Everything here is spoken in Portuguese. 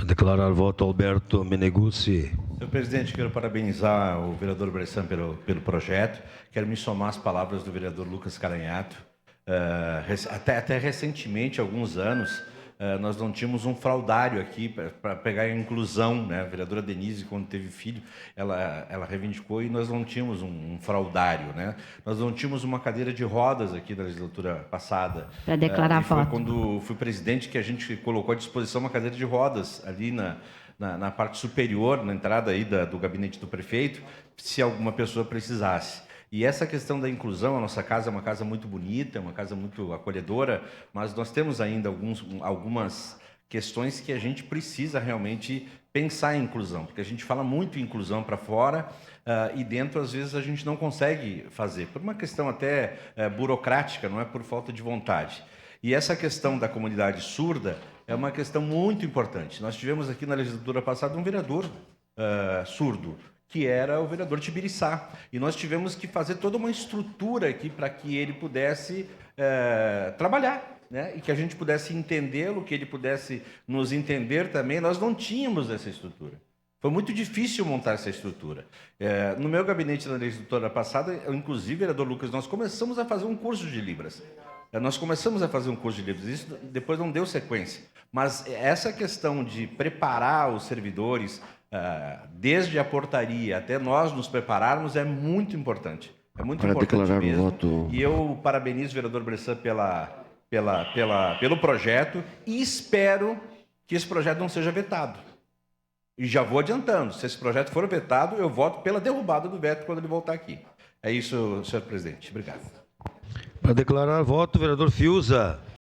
Declarar voto Alberto Meneguzzi. Senhor presidente, quero parabenizar o vereador Bressan pelo projeto. Quero me somar às palavras do vereador Lucas Caranhato. Até recentemente, alguns anos, nós não tínhamos um fraudário aqui para pegar a inclusão, né? A vereadora Denise, quando teve filho, ela reivindicou e nós não tínhamos um fraudário, né? Nós não tínhamos uma cadeira de rodas aqui na legislatura passada. Para declarar foi voto. quando fui presidente que a gente colocou à disposição uma cadeira de rodas ali na parte superior, na entrada aí do gabinete do prefeito, se alguma pessoa precisasse. E essa questão da inclusão, a nossa casa é uma casa muito bonita, uma casa muito acolhedora, mas nós temos ainda algumas questões que a gente precisa realmente pensar em inclusão, porque a gente fala muito em inclusão para fora e dentro, às vezes, a gente não consegue fazer, por uma questão até burocrática, não é por falta de vontade. E essa questão da comunidade surda é uma questão muito importante. Nós tivemos aqui na legislatura passada um vereador surdo, que era o vereador Tibiriçá. E nós tivemos que fazer toda uma estrutura aqui para que ele pudesse trabalhar, né? E que a gente pudesse entendê-lo, que ele pudesse nos entender também. Nós não tínhamos essa estrutura. Foi muito difícil montar essa estrutura. No meu gabinete na legislatura passada, inclusive, vereador Lucas, nós começamos a fazer um curso de Libras. Isso depois não deu sequência. Mas essa questão de preparar os servidores, desde a portaria até nós nos prepararmos, é muito importante. É muito Para importante declarar mesmo. o voto. E eu parabenizo o vereador Bressan pelo projeto e espero que esse projeto não seja vetado. E já vou adiantando, se esse projeto for vetado, eu voto pela derrubada do veto quando ele voltar aqui. É isso, senhor presidente. Obrigado. Para declarar voto, vereador Fiuza.